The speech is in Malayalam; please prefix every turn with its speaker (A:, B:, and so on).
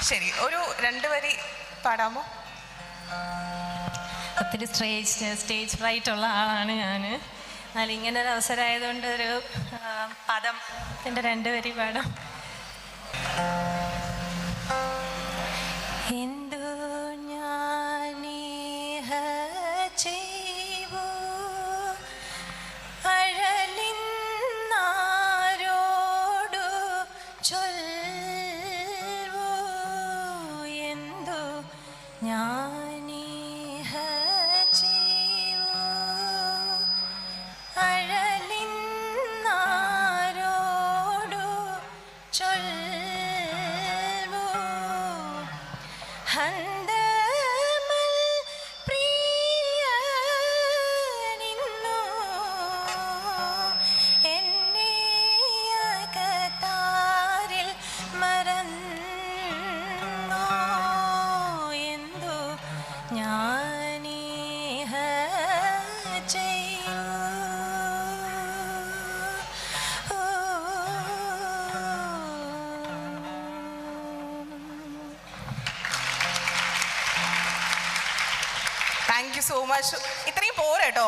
A: ശരി, ഒരു 2 വരി പാടാമോ?
B: ഒത്തിരി സ്റ്റേജ് ഫ്രൈറ്റ് ഉള്ള ആളാണ് ഞാൻ. എന്നാൽ ഇങ്ങനെ ഒരു അവസരമായതുകൊണ്ട് ഒരു പദത്തിൻ്റെ 2 വരി പാടാം. എന്തു ഞാനീഹ ചെയ്വൂ അഴലിന്നാരോടു ചൊൽവൂ എന്തു ഞാനീഹ ചെയ്വൂ അഴലിന്നാരോടു ചൊൽവൂ ഹന്തമൽ പ്രിയനിന്നു എന്നെ അകതാരിൽ മറന്നോ എന്തു ഞാനീഹ ചെയ്യൂ.
A: Thank you so much. ഇത്രയും പോരാട്ടോ.